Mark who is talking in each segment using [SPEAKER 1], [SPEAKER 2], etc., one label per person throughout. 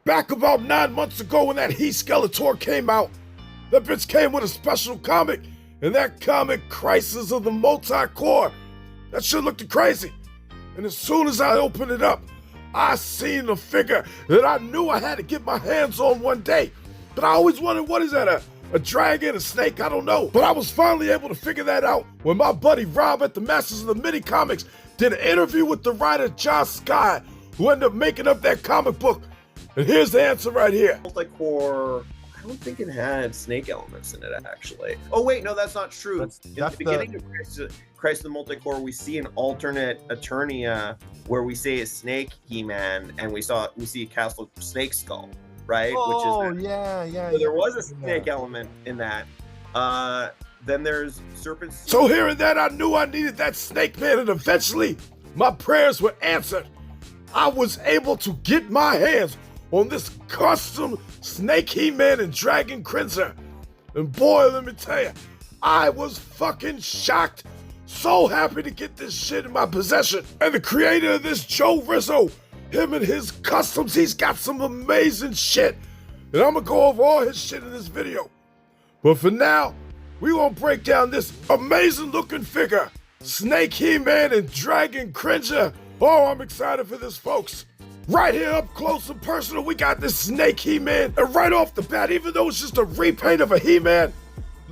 [SPEAKER 1] Back about 9 months ago when that He-Skeletor came out, that bitch came with a special comic, and that comic, Crisis of the Multi-Core, that shit looked crazy. And as soon as I opened it up, I seen a figure that I knew I had to get my hands on one day. But I always wondered, what is that, a dragon, a snake? I don't know. But I was finally able to figure that out when my buddy Rob at the Masters of the Minicomics did an interview with the writer Josh Skye, who ended up making up that comic book. And here's the answer right here.
[SPEAKER 2] Multi-core, I don't think it had snake elements in it, actually. Oh, wait, no, that's not true. In the beginning of Crisis of the Multi-Core, we see an alternate Eternia where we say a snake He-Man, and we see a Castle Snake Skull, right?
[SPEAKER 3] Oh,
[SPEAKER 2] which is
[SPEAKER 3] yeah.
[SPEAKER 2] So there was a snake element in that. Then there's Serpent.
[SPEAKER 1] So hearing that, I knew I needed that Snake Man, and eventually my prayers were answered. I was able to get my hands on this custom Snake He-Man and Dragon Cringer. And boy, let me tell you, I was fucking shocked. So happy to get this shit in my possession. And the creator of this, Joe Rizzo, him and his customs, he's got some amazing shit. And I'm gonna go over all his shit in this video. But for now, we gonna break down this amazing looking figure, Snake He-Man and Dragon Cringer. Oh, I'm excited for this, folks. Right here up close and personal, we got this Snake He-Man. And right off the bat, even though it's just a repaint of a He-Man,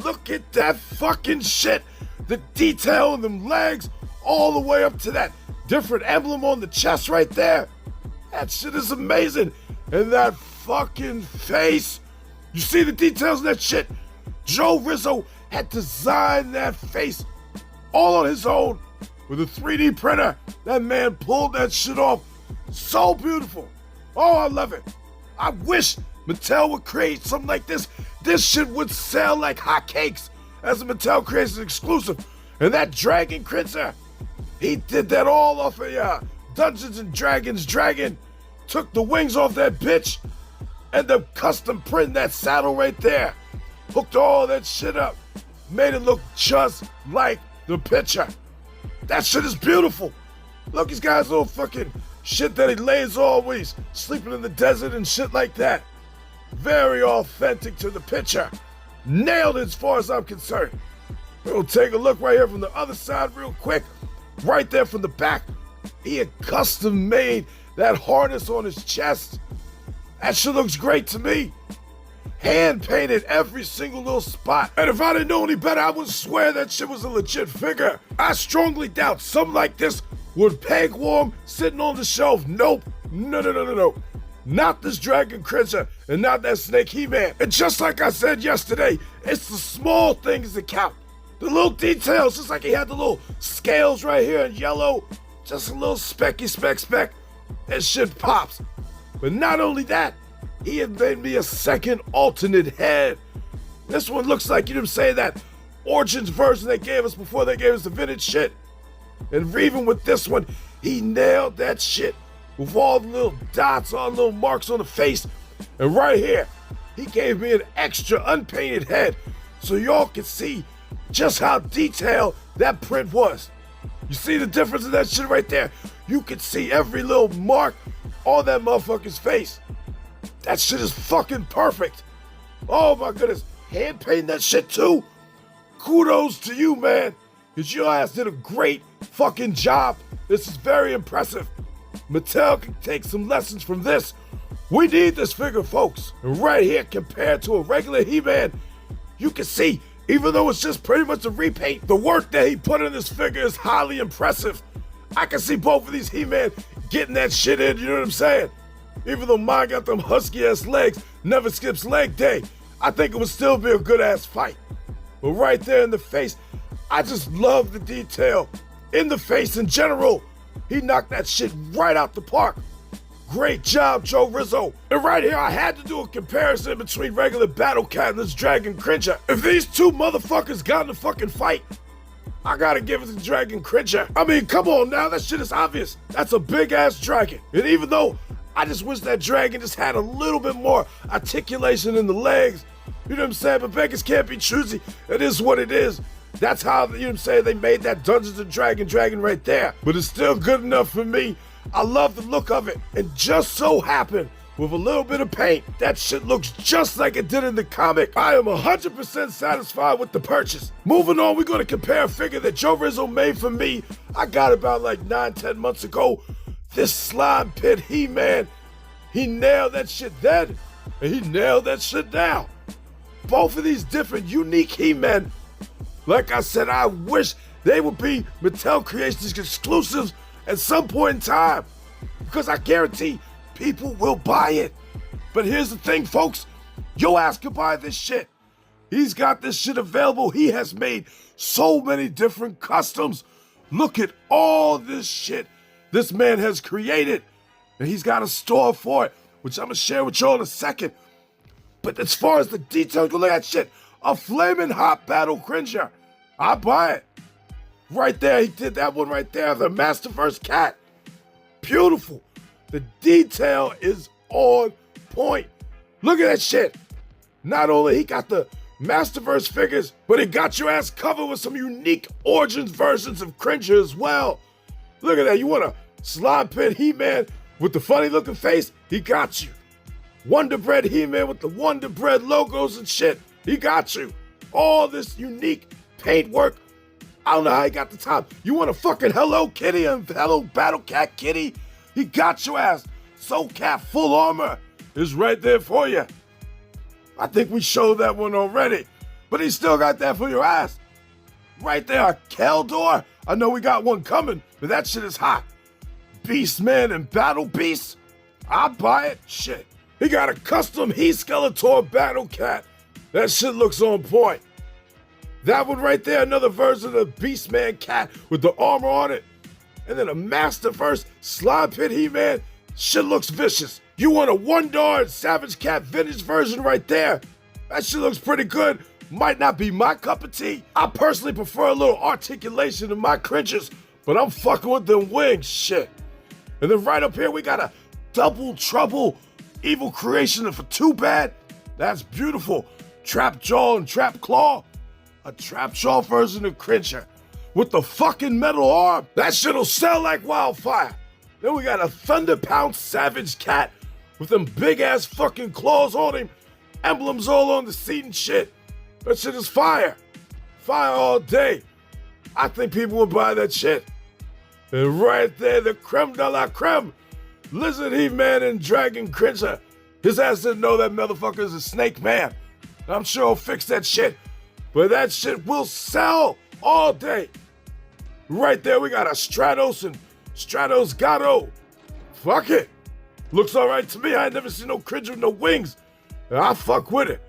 [SPEAKER 1] look at that fucking shit. The detail in them legs, all the way up to that different emblem on the chest right there. That shit is amazing. And that fucking face. You see the details in that shit? Joe Rizzo had designed that face all on his own with a 3D printer. That man pulled that shit off. So beautiful. Oh, I love it. I wish Mattel would create something like this. This shit would sell like hotcakes as a Mattel Creations exclusive. And that Dragon Cringer, he did that all off a Dungeons and Dragons dragon. Took the wings off that bitch and the custom print that saddle right there. Hooked all that shit up. Made it look just like the picture. That shit is beautiful. Look, he's got his little fucking shit that he lays always, sleeping in the desert and shit like that. Very authentic to the picture. Nailed it as far as I'm concerned. We'll take a look right here from the other side real quick. Right there from the back, he had custom made that harness on his chest. That shit looks great to me. Hand painted every single little spot. And if I didn't know any better, I would swear that shit was a legit figure. I strongly doubt something like this would peg warm sitting on the shelf. Nope. No. Not this Dragon Cringer and not that Snake He-Man. And just like I said yesterday, it's the small things that count. The little details, just like he had the little scales right here in yellow, just a little speck. That shit pops. But not only that, he had made me a second alternate head. This one looks like, you know what I'm saying, that Origins version they gave us before they gave us the vintage shit. And even with this one, he nailed that shit with all the little dots, all the little marks on the face. And right here, he gave me an extra unpainted head so y'all can see just how detailed that print was. You see the difference in that shit right there? You can see every little mark on that motherfucker's face. That shit is fucking perfect. Oh my goodness. Hand painting that shit too. Kudos to you, man. Because your ass did a great fucking job. This is very impressive. Mattel can take some lessons from this. We need this figure, folks. And right here, compared to a regular He-Man, you can see, even though it's just pretty much a repaint, the work that he put in this figure is highly impressive. I can see both of these He-Man getting that shit in, you know what I'm saying? Even though mine got them husky-ass legs, never skips leg day, I think it would still be a good-ass fight. But right there in the face, I just love the detail. In the face in general, he knocked that shit right out the park. Great job, Joe Rizzo. And right here, I had to do a comparison between regular Battle Cat and this Dragon Cringer. If these two motherfuckers got in a fucking fight, I gotta give it to Dragon Cringer. I mean, come on now, that shit is obvious. That's a big-ass dragon. And even though I just wish that dragon just had a little bit more articulation in the legs, you know what I'm saying? But beggars can't be choosy. It is what it is. That's how, you know what I'm saying, they made that Dungeons and Dragon dragon right there. But it's still good enough for me. I love the look of it. And just so happened with a little bit of paint. That shit looks just like it did in the comic. I am 100% satisfied with the purchase. Moving on, we're gonna compare a figure that Joe Rizzo made for me. I got about like 9-10 months ago. This slime pit He-Man. He nailed that shit then, and he nailed that shit now. Both of these different, unique He-Men. Like I said, I wish they would be Mattel Creations Exclusives at some point in time, because I guarantee people will buy it. But here's the thing, folks. Your ass can buy this shit. He's got this shit available. He has made so many different customs. Look at all this shit this man has created. And he's got a store for it, which I'm going to share with y'all in a second. But as far as the details, look at that shit. A flaming hot Battle Cringer. I buy it. Right there, he did that one right there. The Masterverse cat. Beautiful. The detail is on point. Look at that shit. Not only he got the Masterverse figures, but he got your ass covered with some unique Origins versions of Cringer as well. Look at that. You want a slime pit He-Man with the funny looking face? He got you. Wonder Bread He-Man with the Wonder Bread logos and shit. He got you. All this unique paint work. I don't know how he got the time. You want a fucking Hello Kitty and Hello Battle Cat Kitty? He got your ass. Soul Cat Full Armor is right there for you. I think we showed that one already, but he still got that for your ass. Right there, Keldor. I know we got one coming, but that shit is hot. Beastman and Battle Beast. I'll buy it. Shit. He got a custom He-Skeletor Battle Cat. That shit looks on point. That one right there, another version of the Beastman cat with the armor on it. And then a Masterverse Slime Pit He-Man. Shit looks vicious. You want a One-Dard Savage Cat vintage version right there. That shit looks pretty good. Might not be my cup of tea. I personally prefer a little articulation in my Cringers, but I'm fucking with them wings, shit. And then right up here, we got a Double Trouble Evil Creation for Too Bad. That's beautiful. Trap Jaw and Trap Claw. A Trap Jaw version of Cringer with the fucking metal arm. That shit'll sell like wildfire. Then we got a Thunder Pound Savage Cat with them big ass fucking claws on him. Emblems all on the seat and shit. That shit is fire. Fire all day. I think people would buy that shit. And right there, the creme de la creme. Lizard He-Man and Dragon Cringer. His ass didn't know that motherfucker is a snake man. I'm sure he'll fix that shit. But that shit will sell all day. Right there, we got a Stratos and Stratos Gato. Fuck it. Looks all right to me. I ain't never seen no Cringer with no wings. And I fuck with it.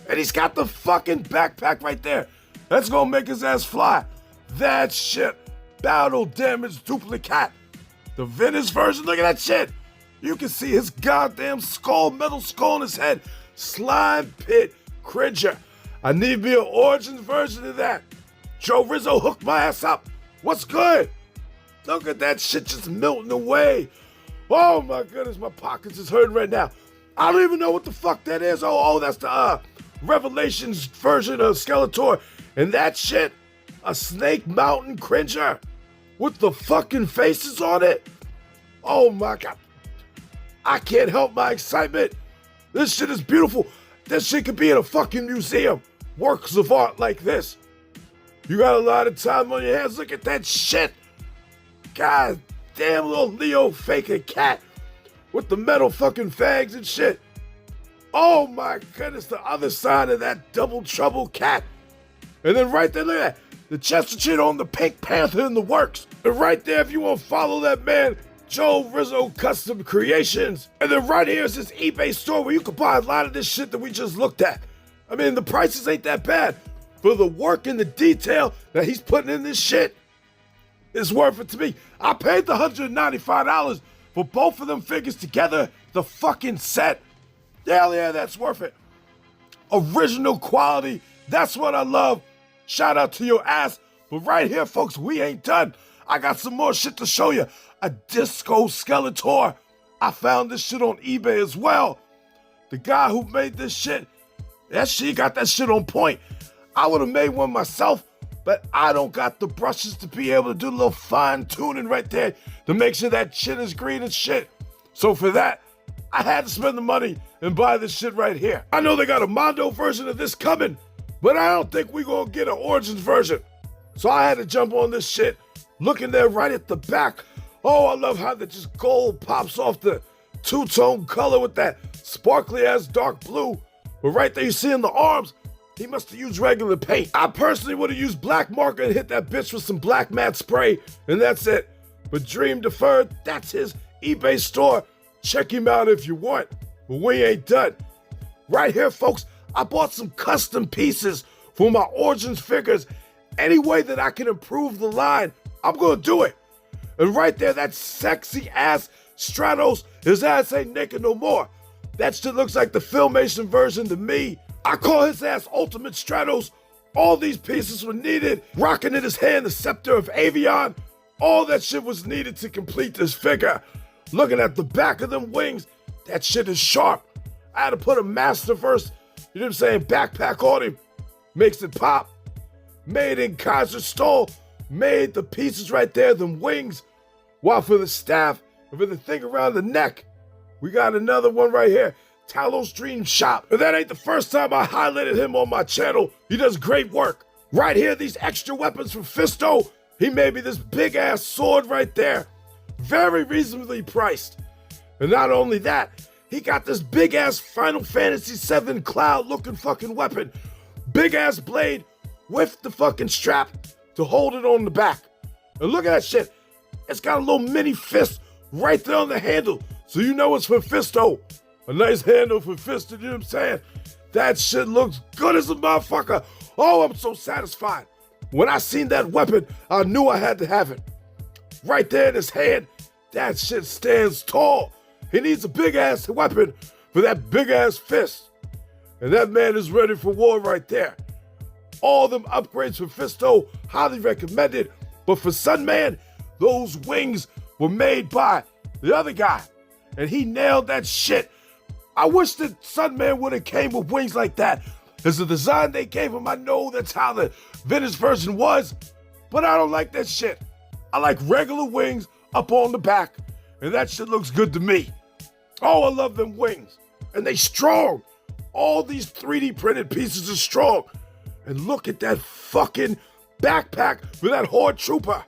[SPEAKER 1] And he's got the fucking backpack right there. That's gonna make his ass fly. That shit. Battle Damage Duplicate. The vintage version, look at that shit. You can see his goddamn skull, metal skull in his head. Slime Pit Cringer. I need me an Origins version of that. Joe Rizzo hooked my ass up. What's good? Look at that shit just melting away. Oh my goodness, my pockets is hurting right now. I don't even know what the fuck that is. Oh, that's the Revelations version of Skeletor. And that shit, a Snake Mountain Cringer with the fucking faces on it. Oh my God. I can't help my excitement. This shit is beautiful. This shit could be in a fucking museum. Works of art like this. You got a lot of time on your hands. Look at that shit. God damn, little Leo Faker cat with the metal fucking fags and shit. Oh my goodness, the other side of that Double Trouble cat. And then right there, look at that. The Chesterton on the Pink Panther in the works. And right there, if you want to follow that man, Joe Rizzo Custom Creations. And then right here is this eBay store where you can buy a lot of this shit that we just looked at. I mean, the prices ain't that bad. For the work and the detail that he's putting in this shit, it's worth it to me. I paid the $195 for both of them figures together, the fucking set. Yeah, that's worth it. Original quality, that's what I love. Shout out to your ass. But right here, folks, we ain't done. I got some more shit to show you. A Disco Skeletor. I found this shit on eBay as well. The guy who made this shit, he got that shit on point. I would have made one myself, but I don't got the brushes to be able to do a little fine tuning right there to make sure that shit is green and shit. So for that, I had to spend the money and buy this shit right here. I know they got a Mondo version of this coming, but I don't think we gonna get an Origins version. So I had to jump on this shit, looking there right at the back. Oh, I love how the just gold pops off the two-tone color with that sparkly-ass dark blue. But right there you see in the arms, he must have used regular paint. I personally would have used black marker and hit that bitch with some black matte spray, and that's it. But Dream Deferred, that's his eBay store. Check him out if you want, but we ain't done. Right here, folks, I bought some custom pieces for my Origins figures. Any way that I can improve the line, I'm gonna do it. And right there, that sexy ass Stratos, his ass ain't naked no more. That shit looks like the Filmation version to me. I call his ass Ultimate Stratos. All these pieces were needed. Rocking in his hand the Scepter of Avion. All that shit was needed to complete this figure. Looking at the back of them wings, that shit is sharp. I had to put a Masterverse, you know what I'm saying, backpack on him. Makes it pop. Made in Kaiser Stole. Made the pieces right there, them wings. While for the staff and for the thing around the neck, we got another one right here. Talos Dream Shop. And that ain't the first time I highlighted him on my channel. He does great work. Right here, these extra weapons from Fisto. He made me this big ass sword right there. Very reasonably priced. And not only that, he got this big ass Final Fantasy VII Cloud looking fucking weapon. Big ass blade with the fucking strap to hold it on the back. And look at that shit. It's got a little mini fist right there on the handle. So you know it's for Fisto. A nice handle for Fisto, you know what I'm saying? That shit looks good as a motherfucker. Oh, I'm so satisfied. When I seen that weapon, I knew I had to have it. Right there in his hand, that shit stands tall. He needs a big ass weapon for that big ass fist. And that man is ready for war right there. All them upgrades for Fisto, highly recommended. But for Sunman, those wings were made by the other guy. And he nailed that shit. I wish that Sunman would have came with wings like that. As the design they gave him, I know that's how the vintage version was. But I don't like that shit. I like regular wings up on the back. And that shit looks good to me. Oh, I love them wings. And they strong. All these 3D printed pieces are strong. And look at that fucking backpack for that Horde Trooper.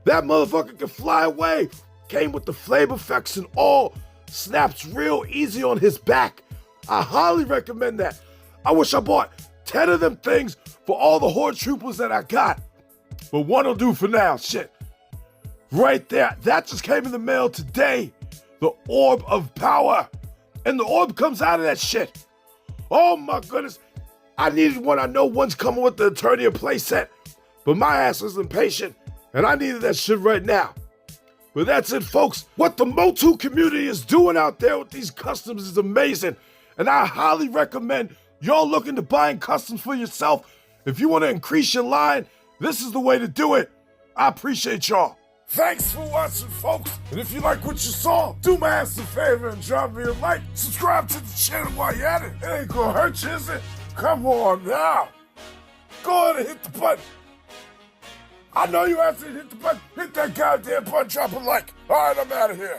[SPEAKER 1] That motherfucker can fly away. Came with the flame effects and all. Snaps real easy on his back. I highly recommend that. I wish I bought 10 of them things for all the Horde Troopers that I got. But one'll do for now, shit. Right there, that just came in the mail today. The Orb of Power. And the orb comes out of that shit. Oh my goodness. I needed one. I know one's coming with the Eternia playset. But my ass was impatient. And I needed that shit right now. But that's it, folks. What the MOTU community is doing out there with these customs is amazing. And I highly recommend y'all looking to buying customs for yourself. If you want to increase your line, this is the way to do it. I appreciate y'all. Thanks for watching, folks. And if you like what you saw, do my ass a favor and drop me a like. Subscribe to the channel while you're at it. It ain't gonna hurt you, is it? Come on now. Go ahead and hit the button. I know you have to hit the button. Hit that goddamn button, drop a like. All right, I'm out of here.